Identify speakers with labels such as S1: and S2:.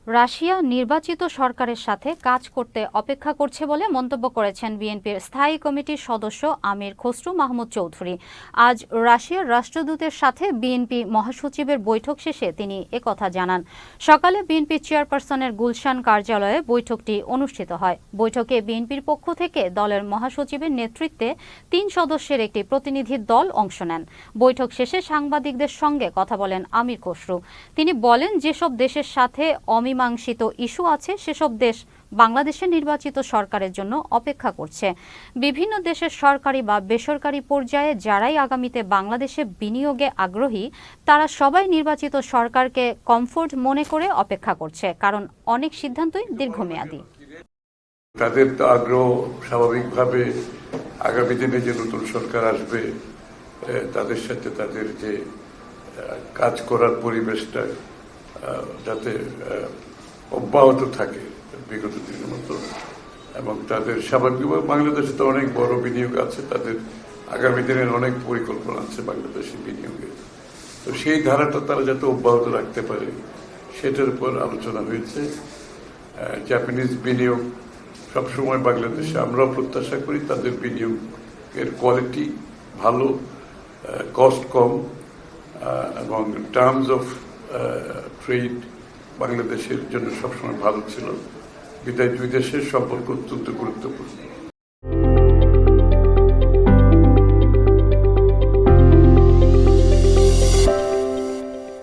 S1: Russia নির্বাচিত সরকারের সাথে কাজ করতে অপেক্ষা করছে বলে মন্তব্য করেছেন বিএনপির স্থায়ী কমিটির সদস্য আমির খসরু মাহমুদ চৌধুরী। আজ রাশিয়ার রাষ্ট্রদূতের সাথে বিএনপি মহাসচিবের বৈঠক শেষে তিনি একথা জানান। সকালে বিএনপি চেয়ারপারসনের গুলশান কার্যালয়ে বৈঠকটি অনুষ্ঠিত হয়। বৈঠকে বিএনপির পক্ষ থেকে দলের মহাসচিবের নেতৃত্বে ৩ সদস্যের একটি প্রতিনিধি দল অংশ নেন। বৈঠক শেষে সাংবাদিকদের সঙ্গে কথা বলেন আমির খসরু। তিনি বলেন, যেসব দেশের সাথে অমীমাংসিত ইস্যু আছে সেসব দেশ বাংলাদেশের নির্বাচিত সরকারের জন্য অপেক্ষা করছে। বিভিন্ন দেশের সরকারি বা বেসরকারি পর্যায়ে যারাই আগামীতে বাংলাদেশে বিনিয়োগে আগ্রহী তারা সবাই নির্বাচিত সরকারকে কমফোর্ট মনে করে অপেক্ষা করছে, কারণ অনেক সিদ্ধান্তই দীর্ঘমেয়াদী।
S2: তাদের তো আগ্রহ স্বাভাবিকভাবে আগামী দিনে যে নতুন সরকার আসবে তাদের সাথে তাদের যে কাজ করার পরিবেশটা যাতে অব্যাহত থাকে বিগত দিনের মতো, এবং তাদের স্বাভাবিকভাবে বাংলাদেশে তো অনেক বড় বিনিয়োগ আছে, তাদের আগামী দিনের অনেক পরিকল্পনা আছে বাংলাদেশে বিনিয়োগের। তো সেই ধারাটা তারা যাতে অব্যাহত রাখতে পারে সেটার উপর আলোচনা হয়েছে। জাপানিজ বিনিয়োগ সবসময় বাংলাদেশে আমরাও প্রত্যাশা করি তাদের বিনিয়োগের কোয়ালিটি ভালো, কস্ট কম, এবং টার্মস অফ ট্রেড বাংলাদেশের জন্য সবসময় ভালো ছিল। বিদায় দুই দেশের সম্পর্ক অত্যন্ত গুরুত্বপূর্ণ।